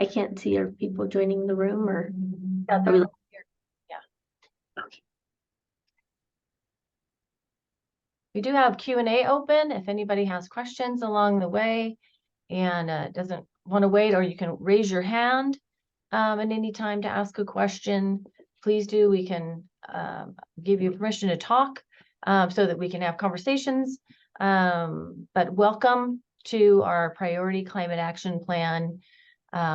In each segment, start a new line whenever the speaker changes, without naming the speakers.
I can't see, are people joining the room or?
Yeah,
Are we?
yeah.
Okay.
We do have Q&A open if anybody has questions along the way and doesn't want to wait, or you can raise your hand at any time to ask a question. Please do. We can give you permission to talk so that we can have conversations. But welcome to our Priority Climate Action Plan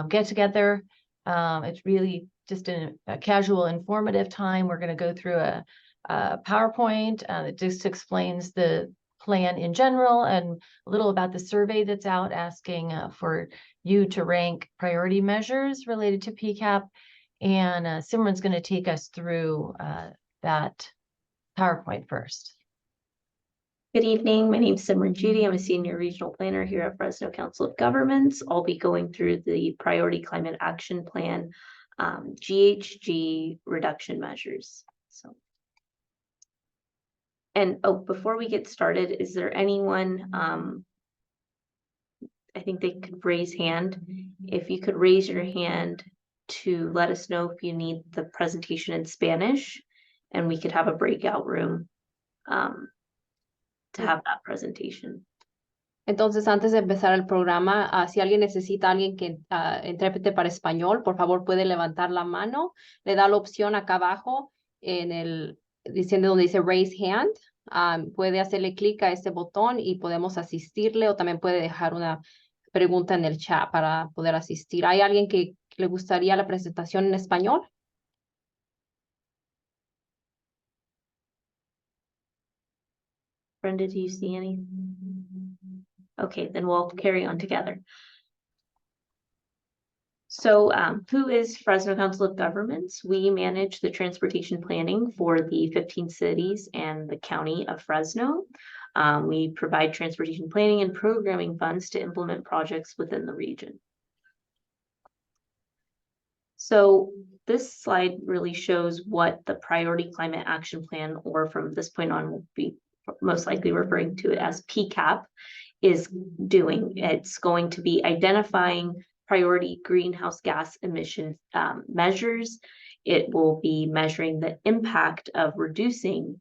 get together. It's really just a casual, informative time. We're going to go through a PowerPoint that just explains the plan in general and a little about the survey that's out asking for you to rank priority measures related to PCAP. And Simran's going to take us through that PowerPoint first.
Good evening. My name is Simran Judy. I'm a senior regional planner here at Fresno Council of Governments. I'll be going through the Priority Climate Action Plan, GHG reduction measures. And before we get started, is there anyone, I think they could raise hand. If you could raise your hand to let us know if you need the presentation in Spanish, and we could have a breakout room to have that presentation.
Entonces, antes de empezar el programa, si alguien necesita a alguien que intérprete para español, por favor puede levantar la mano. Le da la opción acá abajo diciendo donde dice raise hand. Puede hacerle clic a este botón y podemos asistirle, o también puede dejar una pregunta en el chat para poder asistir. ¿Hay alguien que le gustaría la presentación en español?
Brenda, do you see any? Okay, then we'll carry on together. So who is Fresno Council of Governments? We manage the transportation planning for the 15 cities and the county of Fresno. We provide transportation planning and programming funds to implement projects within the region. So this slide really shows what the Priority Climate Action Plan, or from this point on, will be most likely referring to it as PCAP, is doing. It's going to be identifying priority greenhouse gas emission measures. It will be measuring the impact of reducing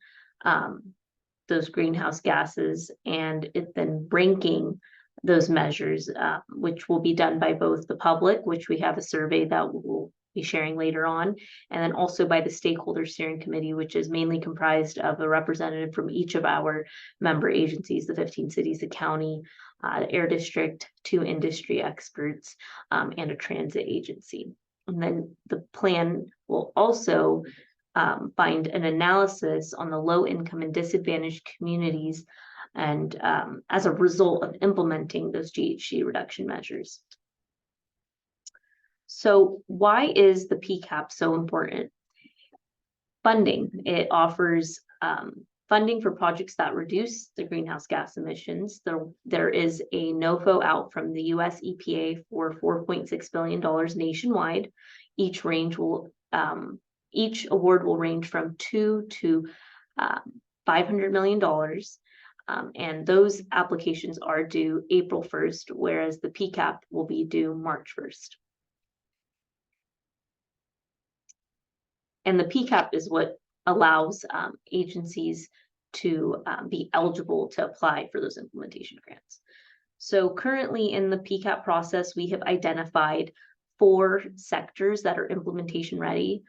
those greenhouse gases, and it then ranking those measures, which will be done by both the public, which we have a survey that we'll be sharing later on, and then also by the Stakeholder Steering Committee, which is mainly comprised of a representative from each of our member agencies, the 15 cities, the county, the air district, 2 industry experts, and a transit agency. And then the plan will also find an analysis on the low income and disadvantaged communities, and as a result of implementing those GHG reduction measures. So why is the PCAP so important? Funding. It offers funding for projects that reduce the greenhouse gas emissions. There is a NOFO out from the US EPA for $4.6 billion nationwide. Each award will range from $2 to $500 million. And those applications are due April 1st, whereas the PCAP will be due March 1st. And the PCAP is what allows agencies to be eligible to apply for those implementation grants. So currently in the PCAP process, we have identified 4 sectors that are implementation ready: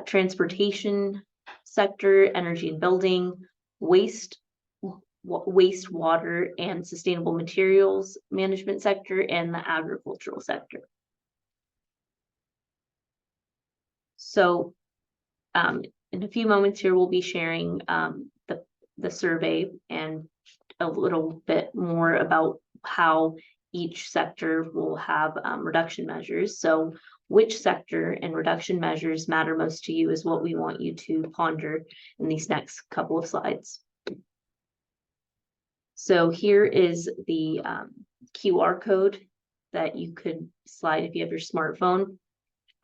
transportation sector, energy and building, wastewater and sustainable materials management sector, and the agricultural sector. So in a few moments here, we'll be sharing the survey and a little bit more about how each sector will have reduction measures. So which sector and reduction measures matter most to you is what we want you to ponder in these next couple of slides. So here is the QR code that you could slide if you have your smartphone,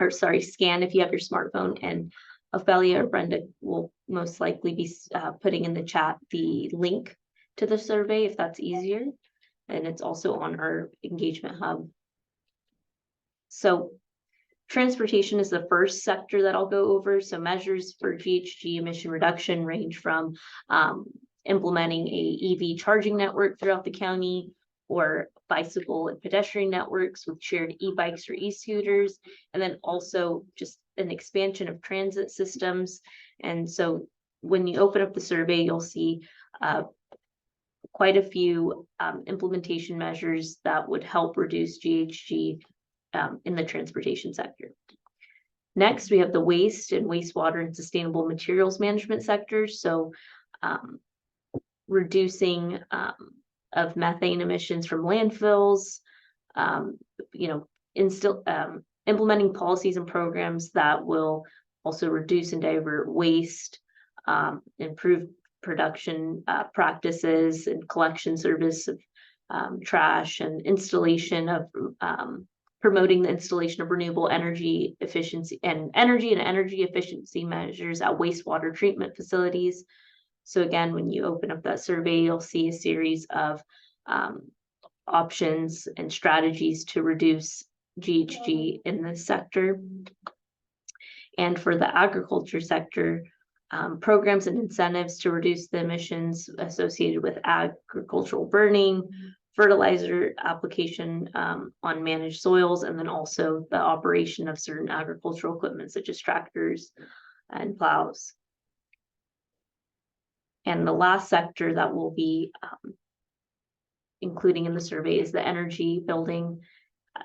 or sorry, scan if you have your smartphone, and Ophelia or Brenda will most likely be putting in the chat the link to the survey if that's easier. And it's also on our engagement hub. So transportation is the first sector that I'll go over. So measures for GHG emission reduction range from implementing a EV charging network throughout the county, or bicycle and pedestrian networks with shared e-bikes or e-scooters, and then also just an expansion of transit systems. And so when you open up the survey, you'll see quite a few implementation measures that would help reduce GHG in the transportation sector. Next, we have the waste and wastewater and sustainable materials management sector. So reducing of methane emissions from landfills, implementing policies and programs that will also reduce and divert waste, improve production practices and collection service of trash, and installation of promoting the installation of renewable energy efficiency and energy efficiency measures at wastewater treatment facilities. So again, when you open up that survey, you'll see a series of options and strategies to reduce GHG in this sector. And for the agriculture sector, programs and incentives to reduce the emissions associated with agricultural burning, fertilizer application on managed soils, and then also the operation of certain agricultural equipment such as tractors and plows. And the last sector that we'll be including in the survey is the energy building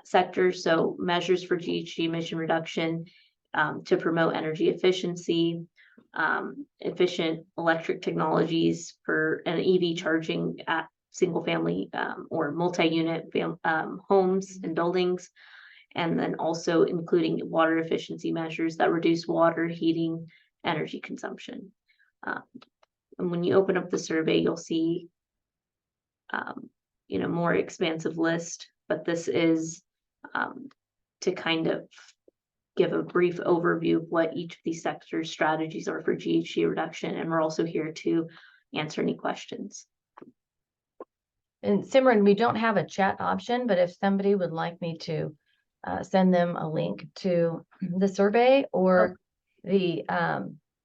sector. So measures for GHG emission reduction to promote energy efficiency, efficient electric technologies for an EV charging at single family or multi-unit homes and buildings, and then also including water efficiency measures that reduce water, heating, energy consumption. And when you open up the survey, you'll see more expansive list, but this is to kind of give a brief overview of what each of these sector strategies are for GHG reduction, and we're also here to answer any questions.
And Simran, we don't have a chat option, but if somebody would like me to send them a link to the survey or the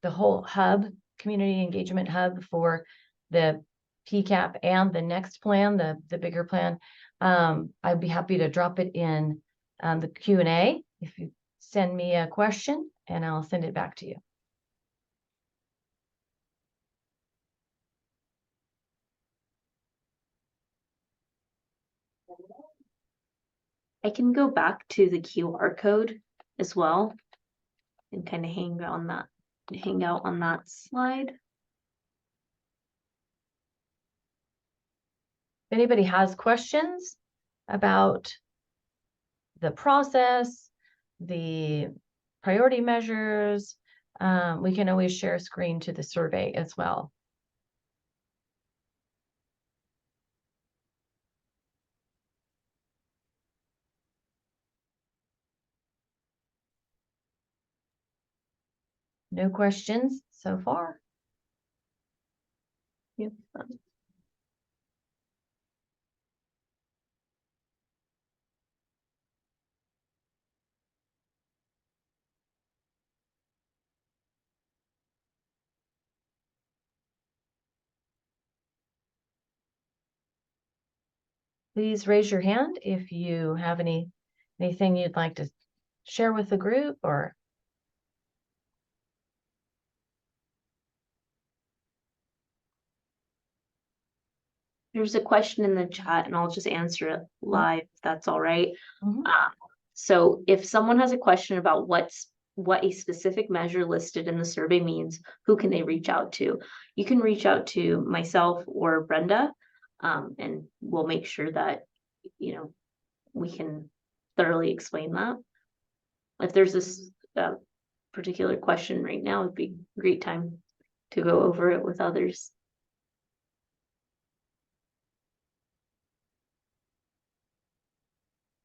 whole hub, community engagement hub for the PCAP and the next plan, the bigger plan, I'd be happy to drop it in the Q&A if you send me a question, and I'll send it back to you.
I can go back to the QR code as well and kind of hang out on that slide.
If anybody has questions about the process, the priority measures, we can always share a screen to the survey as well. No questions so far?
Yep.
Please raise your hand if you have anything you'd like to share with the group or.
There's a question in the chat, and I'll just answer it live if that's all right.
Mhm.
So if someone has a question about what a specific measure listed in the survey means, who can they reach out to? You can reach out to myself or Brenda, and we'll make sure that we can thoroughly explain that. If there's this particular question right now, it'd be a great time to go over it with others.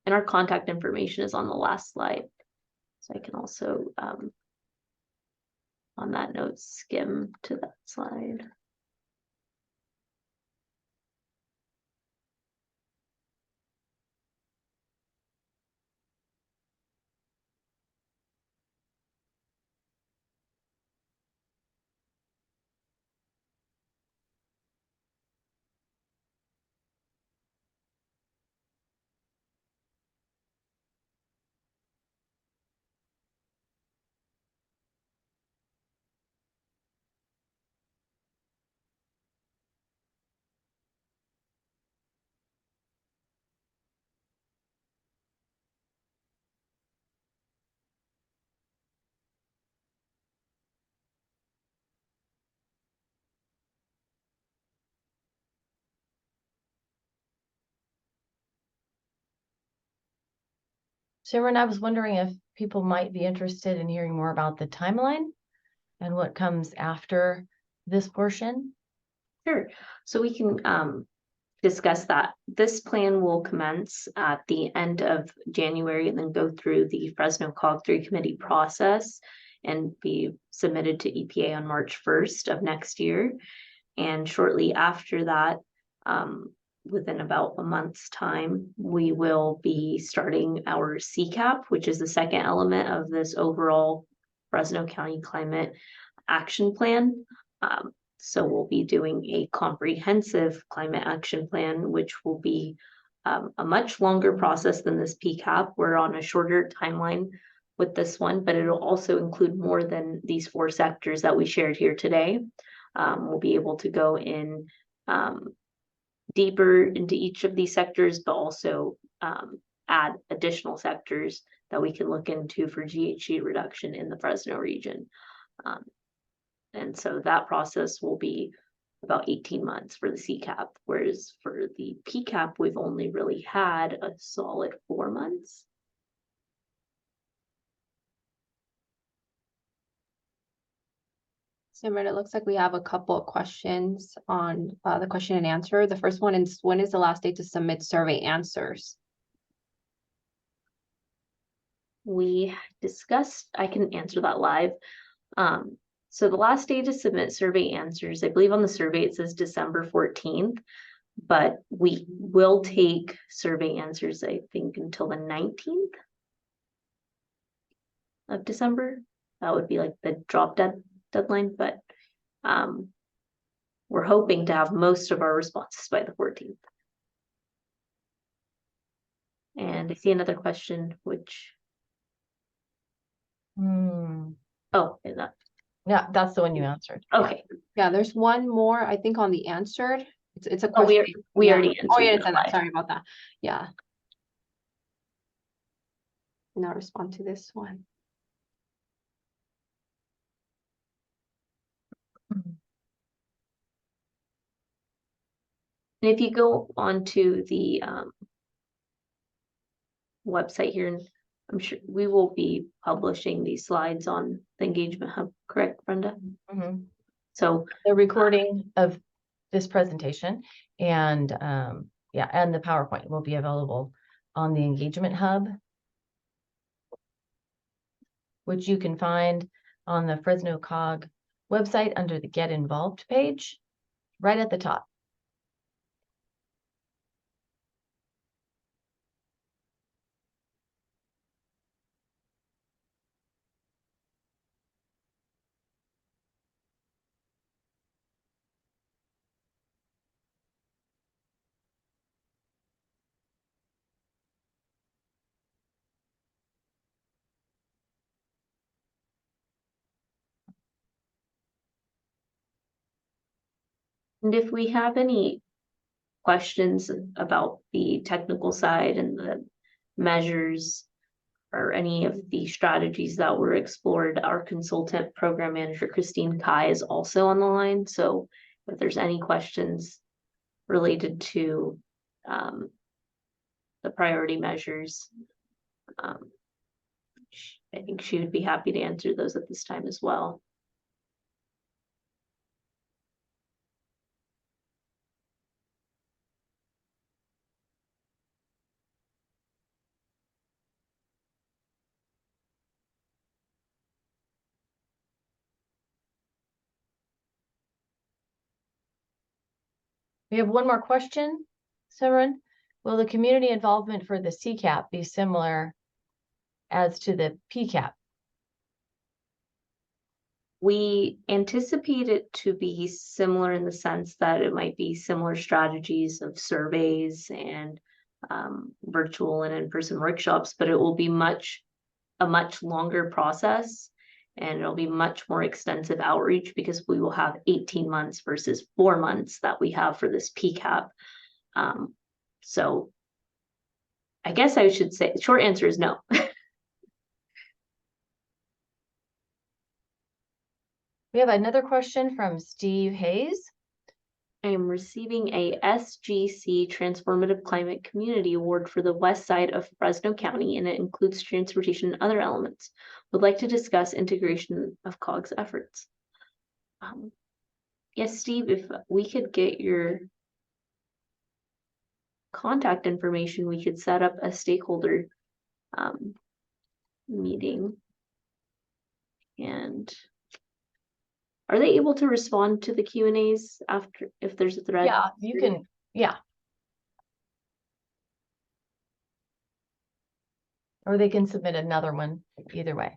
And our contact information is on the last slide. So I can also, on that note, skim to that slide.
Simran, I was wondering if people might be interested in hearing more about the timeline and what comes after this portion.
Sure. So we can discuss that. This plan will commence at the end of January and then go through the Fresno COG 3 committee process and be submitted to EPA on March 1st of next year. And shortly after that, within about a month's time, we will be starting our CCAP, which is the second element of this overall Fresno County Climate Action Plan. So we'll be doing a comprehensive climate action plan, which will be a much longer process than this PCAP. We're on a shorter timeline with this one, but it'll also include more than these 4 sectors that we shared here today. We'll be able to go in deeper into each of these sectors, but also add additional sectors that we can look into for GHG reduction in the Fresno region. And so that process will be about 18 months for the CCAP, whereas for the PCAP, we've only really had a solid 4 months.
Simran, it looks like we have a couple of questions on the question and answer. The first one is, when is the last day to submit survey answers?
We discussed, I can answer that live. So the last day to submit survey answers, I believe on the survey it says December 14th, but we will take survey answers, I think, until the 19th of December. That would be like the drop deadline, but we're hoping to have most of our responses by the 14th. And I see another question, which, oh, is that,
Yeah, that's the one you answered.
okay.
Yeah, there's one more, I think, on the answered. It's a
Oh,
question.
we
Yeah.
already
Oh,
answered
yeah,
that
it's on that.
live.
Sorry about that. Yeah. And I'll respond to this one.
And if you go onto the website here, and I'm sure we will be publishing these slides on the Engagement Hub, correct, Brenda?
Mhm.
So
The recording of this presentation and yeah, and the PowerPoint will be available on the Engagement Hub, which you can find on the Fresno COG website under the Get Involved page, right at the top.
and if we have any questions about the technical side and the measures or any of the strategies that were explored, our consultant program manager, Christine Kai, is also on the line. So if there's any questions related to the priority measures, I think she would be happy to answer those at this time as well.
We have one more question, Simran. Will the community involvement for the CCAP be similar as to the PCAP?
We anticipate it to be similar in the sense that it might be similar strategies of surveys and virtual and in-person workshops, but it will be a much longer process, and it'll be much more extensive outreach because we will have 18 months versus 4 months that we have for this PCAP. So I guess I should say, short answer is no.
We have another question from Steve Hayes.
I am receiving a SGC Transformative Climate Community Award for the west side of Fresno County, and it includes transportation and other elements. Would like to discuss integration of COG's efforts. Yes, Steve, if we could get your contact information, we could set up a stakeholder meeting. And are they able to respond to the Q&As after, if there's a thread?
Yeah, you can, yeah. Or they can submit another one, either way.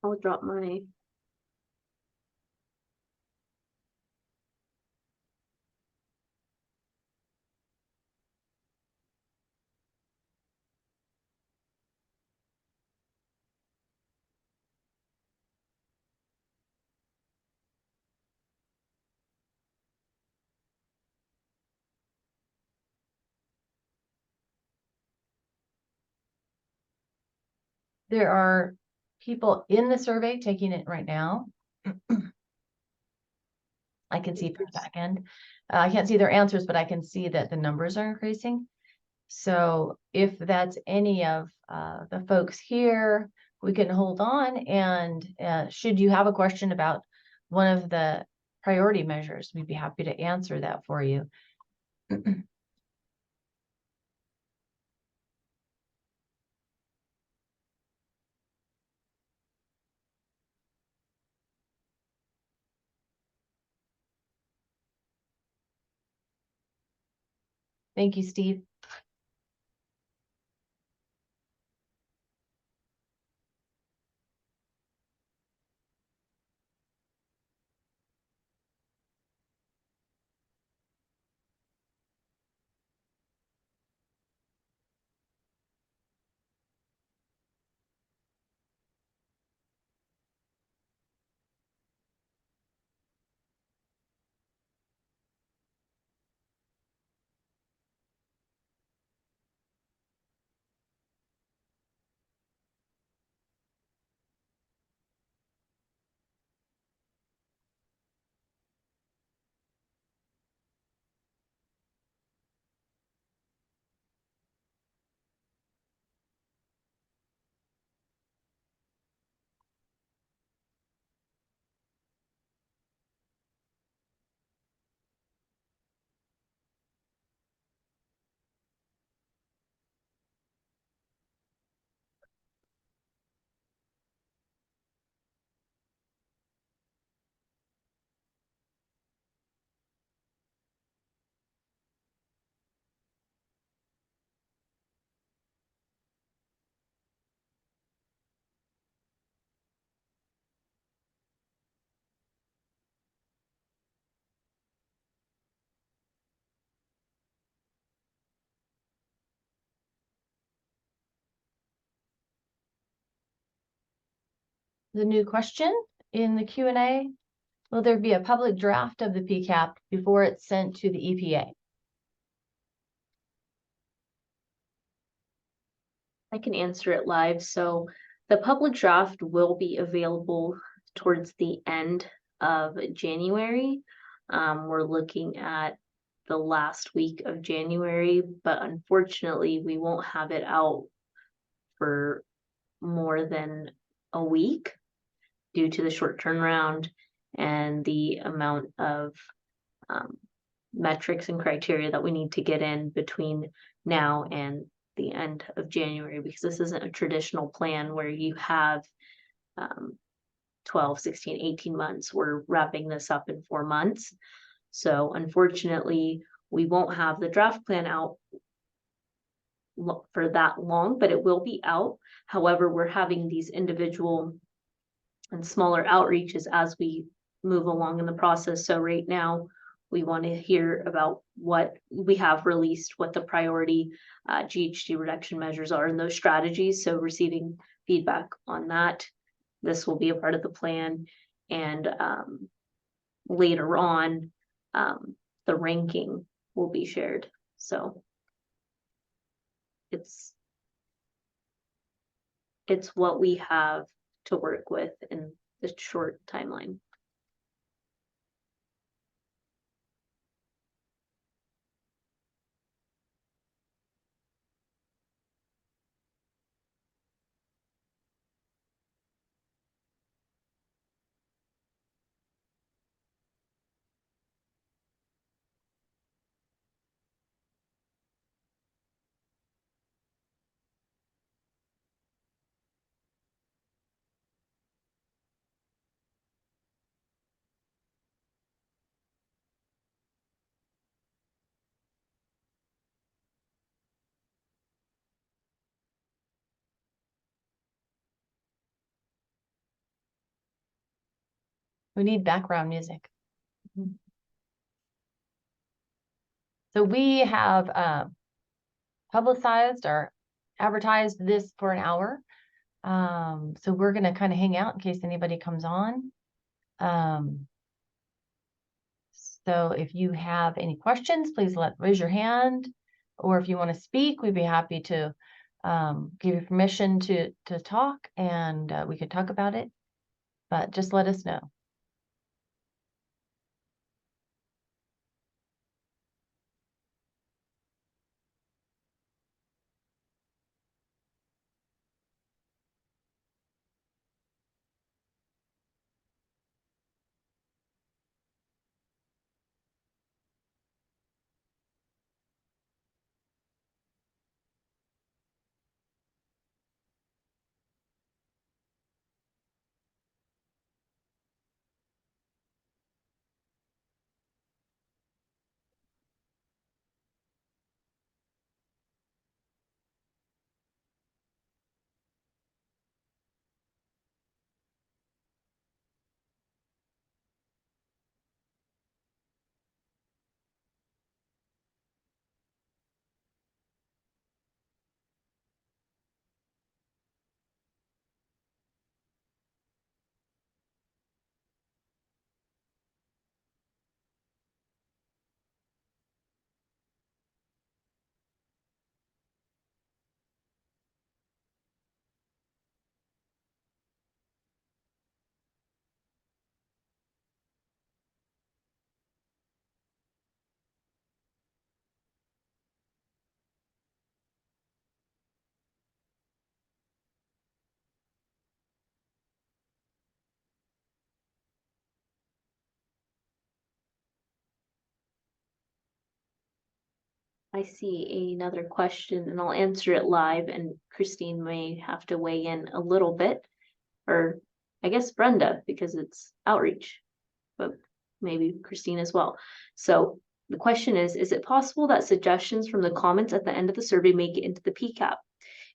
I'll drop my.
There are people in the survey taking it right now. I can see from the back end. I can't see their answers, but I can see that the numbers are increasing. So if that's any of the folks here, we can hold on. And should you have a question about one of the priority measures, we'd be happy to answer that for you. Thank you, Steve. The new question in the Q&A, will there be a public draft of the PCAP before it's sent to the EPA?
I can answer it live. So the public draft will be available towards the end of January. We're looking at the last week of January, but unfortunately we won't have it out for more than a week due to the short turnaround and the amount of metrics and criteria that we need to get in between now and the end of January, because this isn't a traditional plan where you have 12, 16, 18 months. We're wrapping this up in 4 months. So unfortunately, we won't have the draft plan out for that long, but it will be out. However, we're having these individual and smaller outreaches as we move along in the process. So right now, we want to hear about what we have released, what the priority GHG reduction measures are and those strategies. So receiving feedback on that, this will be a part of the plan. And later on, the ranking will be shared. So it's what we have to work with in the short timeline.
We need background music. So we have publicized or advertised this for an hour. So we're gonna kind of hang out in case anybody comes on. So if you have any questions, please raise your hand, or if you want to speak, we'd be happy to give you permission to talk, and we could talk about it, but just let us know.
I see another question and I'll answer it live, and Christine may have to weigh in a little bit, or I guess Brenda, because it's outreach, but maybe Christine as well. So the question is it possible that suggestions from the comments at the end of the survey make it into the PCAP?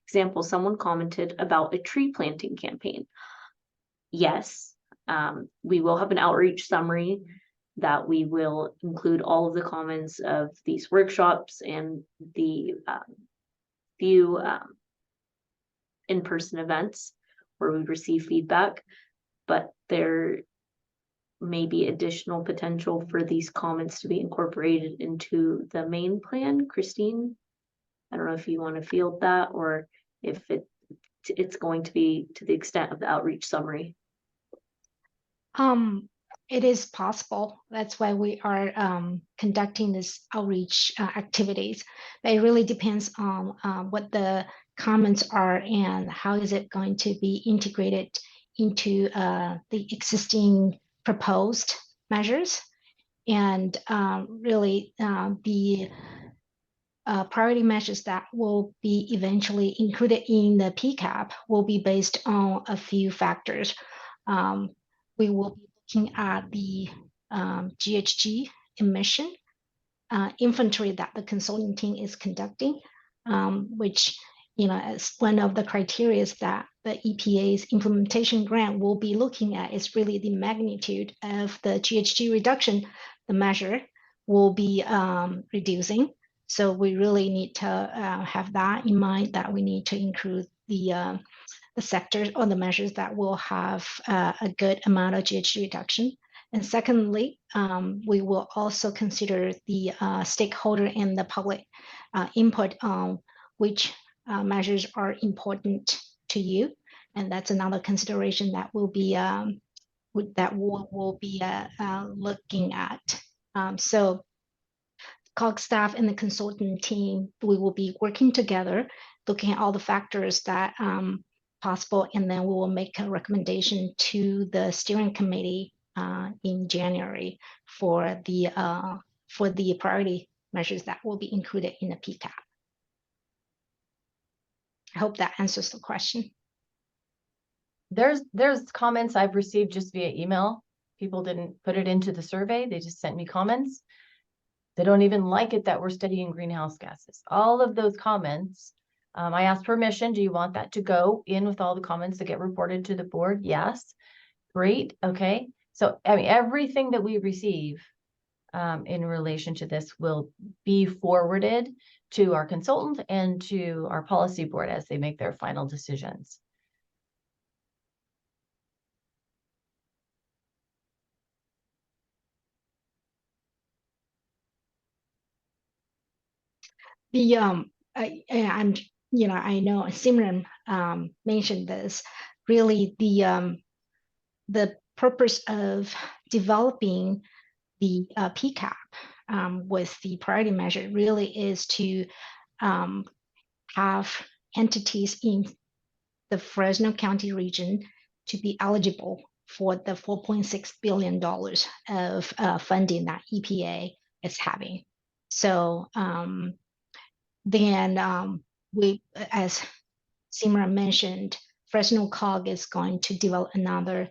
Example, someone commented about a tree planting campaign. Yes, we will have an outreach summary that we will include all of the comments of these workshops and the few in-person events where we receive feedback, but there may be additional potential for these comments to be incorporated into the main plan. Christine, I don't know if you want to field that, or if it's going to be to the extent of the outreach summary.
It is possible. That's why we are conducting this outreach activities. But it really depends on what the comments are and how is it going to be integrated into the existing proposed measures. And really the priority measures that will be eventually included in the PCAP will be based on a few factors. We will be looking at the GHG emission inventory that the consulting team is conducting, which, as one of the criteria that the EPA's implementation grant will be looking at is really the magnitude of the GHG reduction the measure will be reducing. So we really need to have that in mind, that we need to include the sectors or the measures that will have a good amount of GHG reduction. And secondly, we will also consider the stakeholder and the public input on which measures are important to you. And that's another consideration that will be that we'll be looking at. So COG staff and the consultant team, we will be working together, looking at all the factors that possible, and then we will make a recommendation to the steering committee in January for the priority measures that will be included in the PCAP. I hope that answers the question.
There's comments I've received just via email. People didn't put it into the survey. They just sent me comments. They don't even like it that we're studying greenhouse gases. All of those comments, I asked permission. Do you want that to go in with all the comments that get reported to the board? Yes. Great. Okay. So, I mean, everything that we receive in relation to this will be forwarded to our consultant and to our policy board as they make their final decisions.
The I'm I know Simran mentioned this. Really, the purpose of developing the PCAP with the priority measure really is to have entities in the Fresno County region to be eligible for the $4.6 billion of funding that EPA is having. So then we, as Simran mentioned, Fresno COG is going to develop another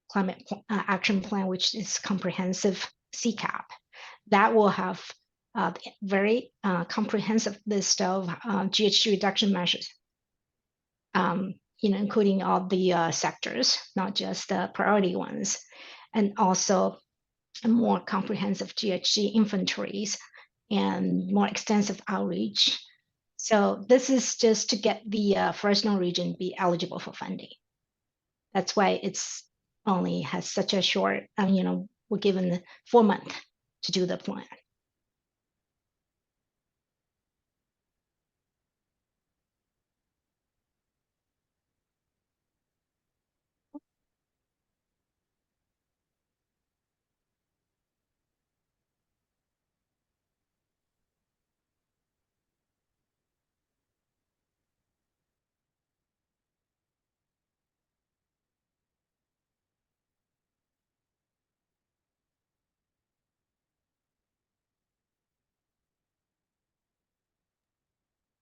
climate action plan, which is comprehensive CCAP. That will have a very comprehensive list of GHG reduction measures, including all the sectors, not just the priority ones, and also more comprehensive GHG inventories and more extensive outreach. So this is just to get the Fresno region be eligible for funding. That's why it's only has such a short, we're given 4 months to do the plan.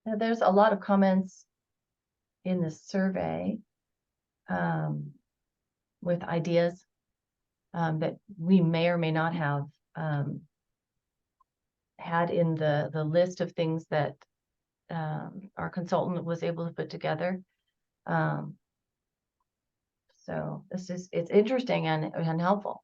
Now, there's a lot of comments in the survey with ideas that we may or may not have had in the list of things that our consultant was able to put together. So it's interesting and helpful.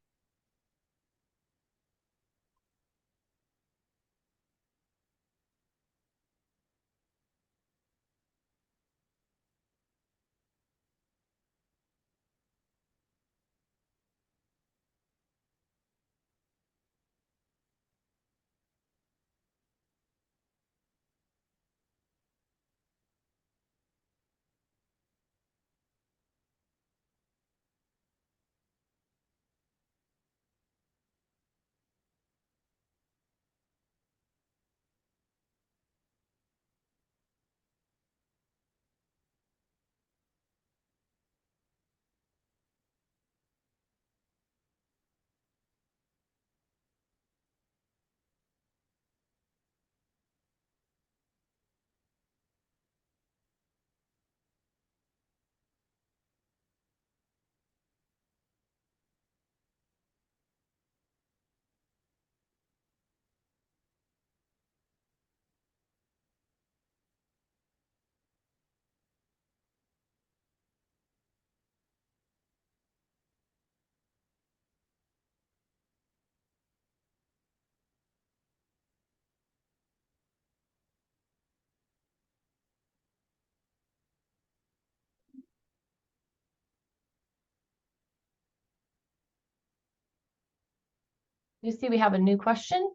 You see, we have a new question.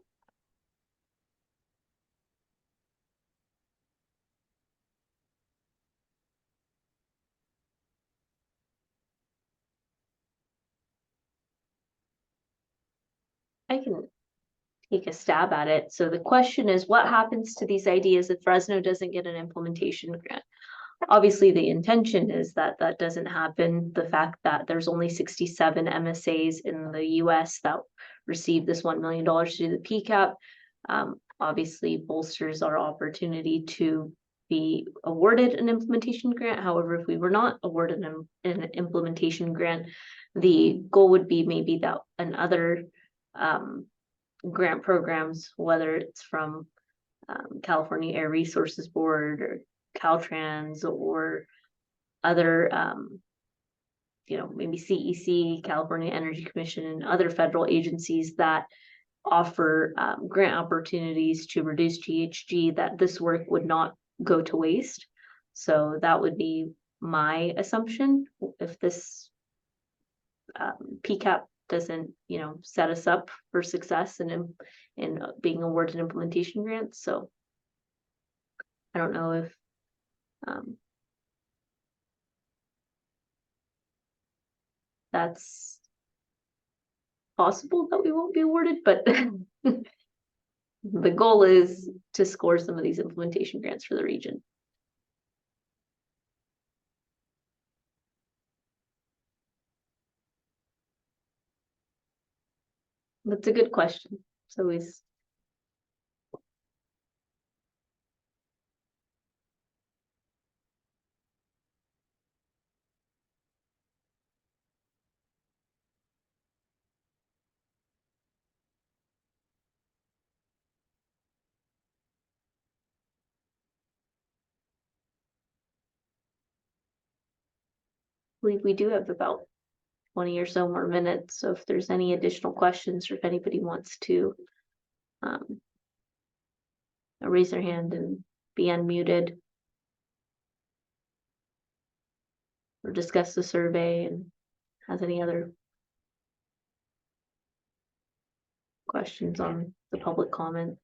I can take a stab at it. So the question is, what happens to these ideas if Fresno doesn't get an implementation grant? Obviously, the intention is that that doesn't happen. The fact that there's only 67 MSAs in the US that received this $1 million to do the PCAP, obviously bolsters our opportunity to be awarded an implementation grant. However, if we were not awarded an implementation grant, the goal would be maybe that another grant programs, whether it's from California Air Resources Board or Caltrans or other, maybe CEC, California Energy Commission, and other federal agencies that offer grant opportunities to reduce GHG, that this work would not go to waste. So that would be my assumption. If this PCAP doesn't, set us up for success in being awarded implementation grants. So I don't know if that's possible that we won't be awarded, but the goal is to score some of these implementation grants for the region. That's a good question. It's always believe we do have about 20 or so more minutes. So if there's any additional questions or if anybody wants to raise their hand and be unmuted or discuss the survey and has any other questions on the public comment.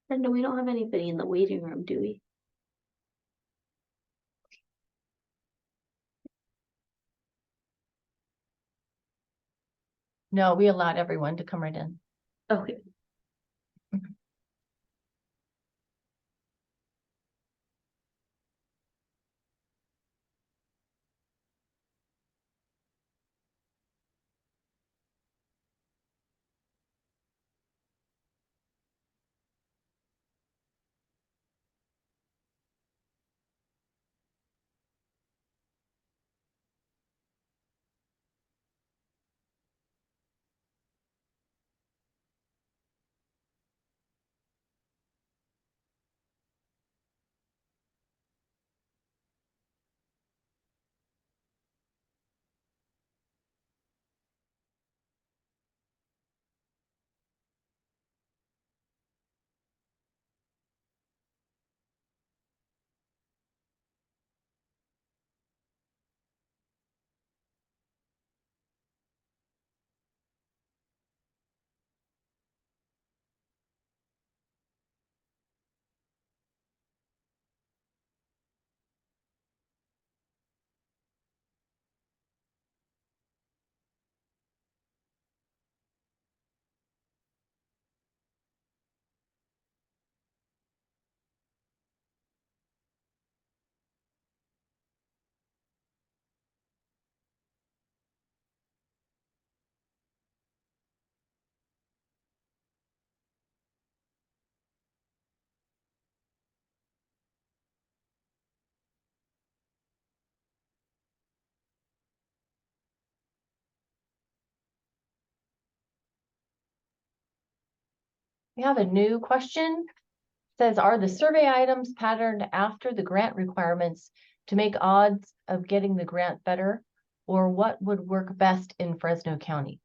Brenda, we don't have anybody in the waiting room, do we?
No, we allowed everyone to come right in.
Okay.
We have a new question. Says, are the survey items patterned after the grant requirements to make odds of getting the grant better? Or what would work best in Fresno County?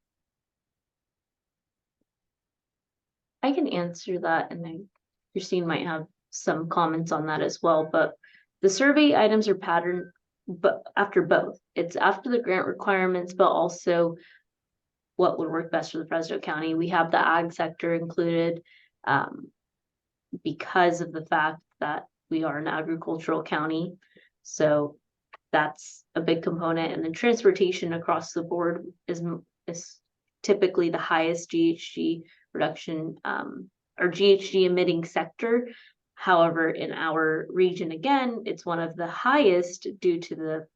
I can answer that, and then Christine might have some comments on that as well, but the survey items are patterned, but after both. It's after the grant requirements, but also what would work best for the Fresno County. We have the ag sector included, because of the fact that we are an agricultural county. So that's a big component. And then transportation across the board is typically the highest GHG reduction, or GHG emitting sector. However, in our region, again, it's one of the highest due to the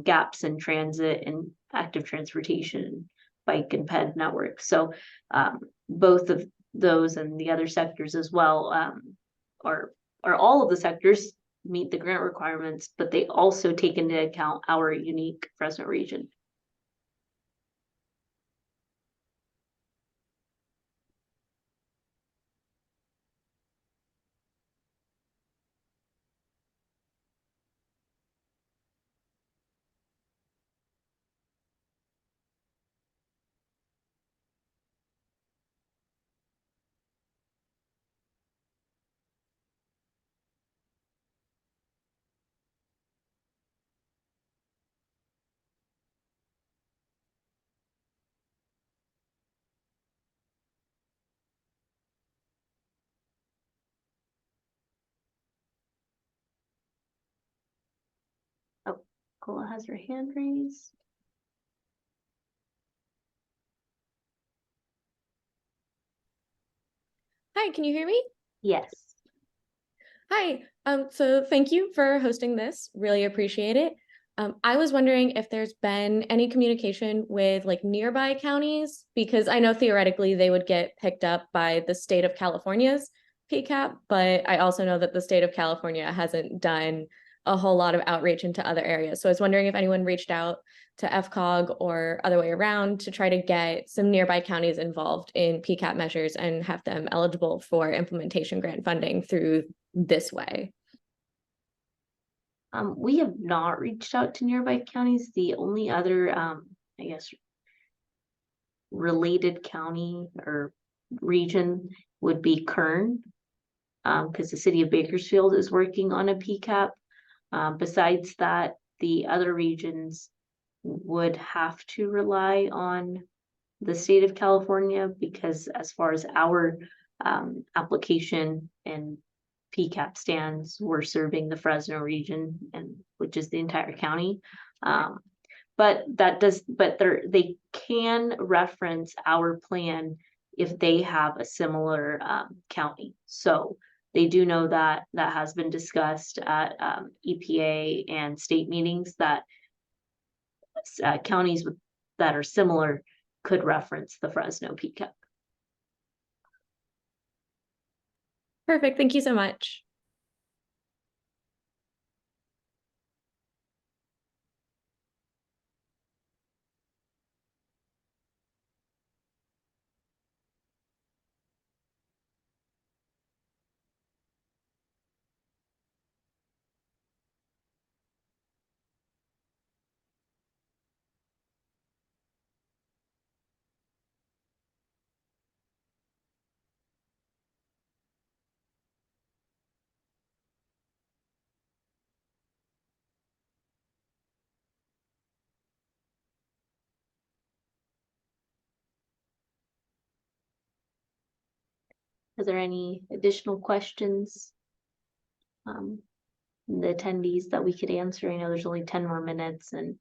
gaps in transit and active transportation, bike and ped network. So both of those and the other sectors as well, or all of the sectors meet the grant requirements, but they also take into account our unique Fresno region. Oh, Cola has her hand raised.
Hi, can you hear me?
Yes.
Hi. So thank you for hosting this. Really appreciate it. I was wondering if there's been any communication with like nearby counties, because I know theoretically they would get picked up by the state of California's PCAP, but I also know that the state of California hasn't done a whole lot of outreach into other areas. So I was wondering if anyone reached out to FCOG or other way around to try to get some nearby counties involved in PCAP measures and have them eligible for implementation grant funding through this way.
We have not reached out to nearby counties. The only other, I guess, related county or region would be Kern, because the city of Bakersfield is working on a PCAP. Besides that, the other regions would have to rely on the state of California, because as far as our application, and PCAP stands, we're serving the Fresno region, and which is the entire county. But they can reference our plan if they have a similar county. So they do know that that has been discussed at EPA and state meetings, that counties that are similar could reference the Fresno PCAP.
Perfect. Thank you so much.
Is there any additional questions? The attendees that we could answer? I know there's only 10 more minutes, and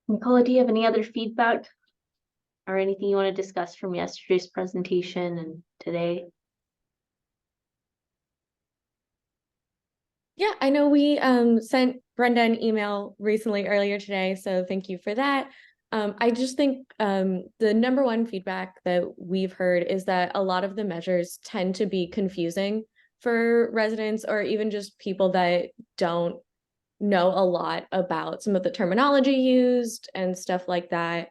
Nicola, do you have any other feedback or anything you want to discuss from yesterday's presentation and today?
Yeah, I know we sent Brenda an email recently earlier today, so thank you for that. I just think the number one feedback that we've heard is that a lot of the measures tend to be confusing for residents or even just people that don't know a lot about some of the terminology used and stuff like that.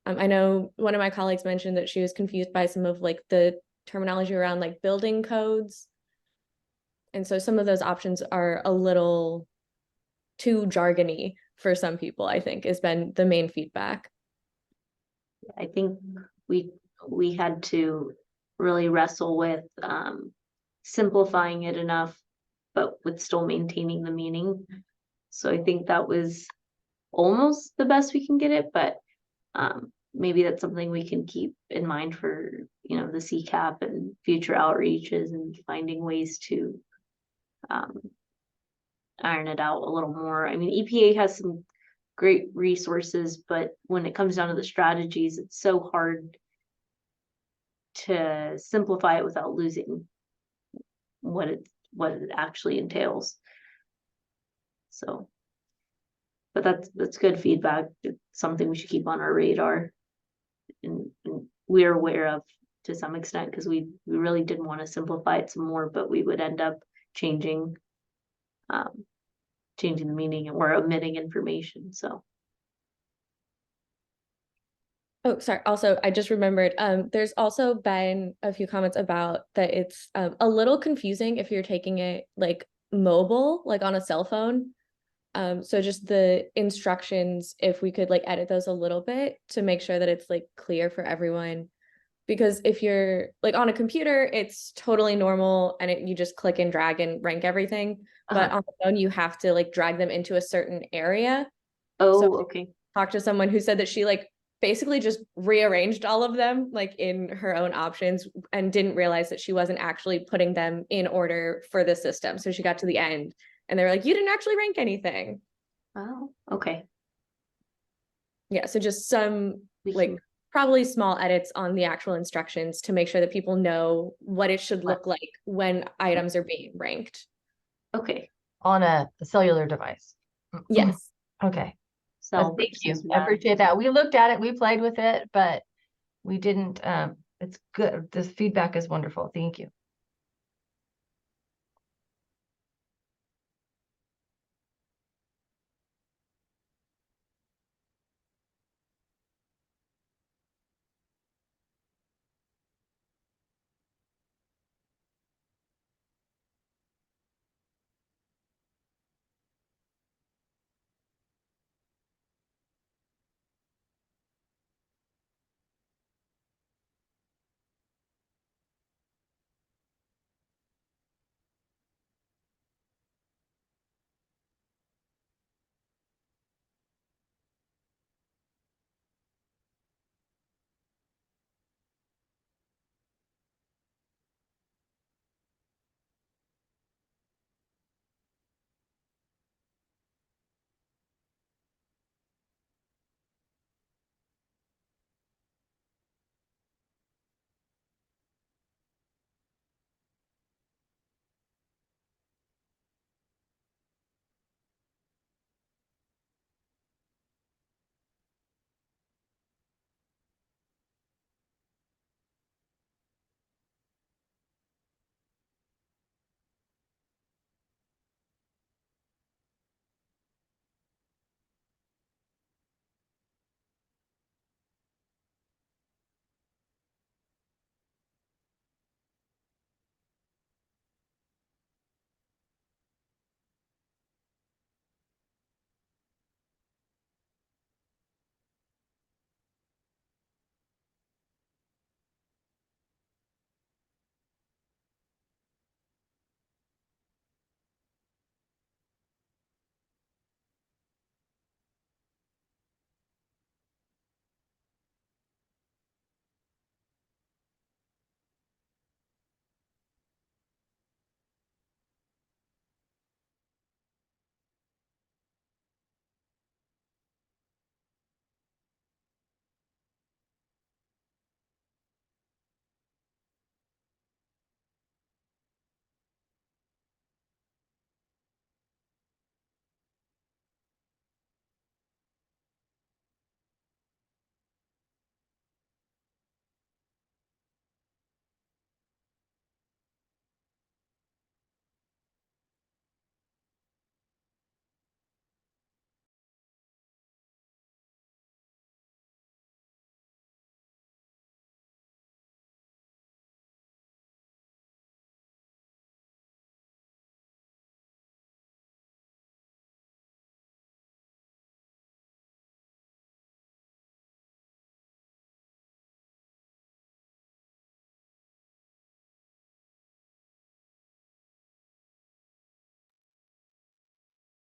I know one of my colleagues mentioned that she was confused by some of like the terminology around like building codes. And so some of those options are a little too jargony for some people, I think, has been the main feedback.
I think we had to really wrestle with simplifying it enough, but with still maintaining the meaning. So I think that was almost the best we can get it, but maybe that's something we can keep in mind for, you know, the CCAP and future outreaches and finding ways to iron it out a little more. I mean, EPA has some great resources, but when it comes down to the strategies, it's so hard to simplify it without losing what it actually entails. So, but that's good feedback. It's something we should keep on our radar, and we're aware of to some extent, because we really didn't want to simplify it some more, but we would end up changing the meaning or omitting information. So
Oh, sorry. Also, I just remembered, there's also been a few comments about that it's a little confusing if you're taking it like mobile, like on a cell phone. So just the instructions, if we could like edit those a little bit to make sure that it's like clear for everyone. Because if you're like on a computer, it's totally normal and you just click and drag and rank everything. But on the phone, you have to like drag them into a certain area.
Oh, okay.
Talked to someone who said that she like basically just rearranged all of them like in her own options and didn't realize that she wasn't actually putting them in order for the system. So she got to the end and they were like, you didn't actually rank anything.
Oh, okay.
Yeah, so just some
We
like
can-
probably small edits on the actual instructions to make sure that people know what it should look like when items are being ranked.
Okay.
On a cellular device.
Yes.
Okay.
So
Thank you. I appreciate that. We looked at it, we played with it, but we didn't, it's good. This feedback is wonderful. Thank you.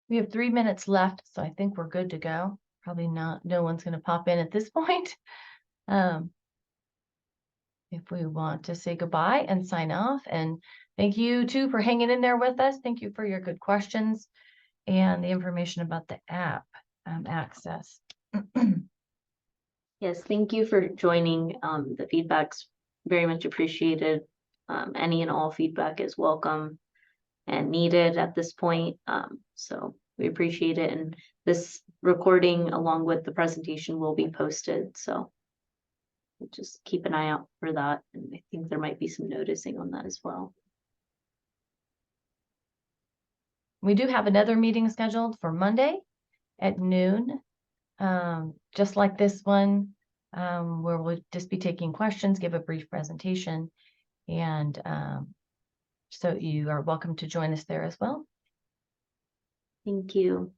We have 3 minutes left, so I think we're good to go. Probably not, no one's going to pop in at this point. If we want to say goodbye and sign off, and thank you too for hanging in there with us. Thank you for your good questions and the information about the app access.
Yes, thank you for joining. The feedback's very much appreciated. Any and all feedback is welcome and needed at this point. So we appreciate it. And this recording along with the presentation will be posted. So just keep an eye out for that. And I think there might be some noticing on that as well.
We do have another meeting scheduled for Monday at noon, just like this one. where we'll just be taking questions, give a brief presentation, and so you are welcome to join us there as well.
Thank you.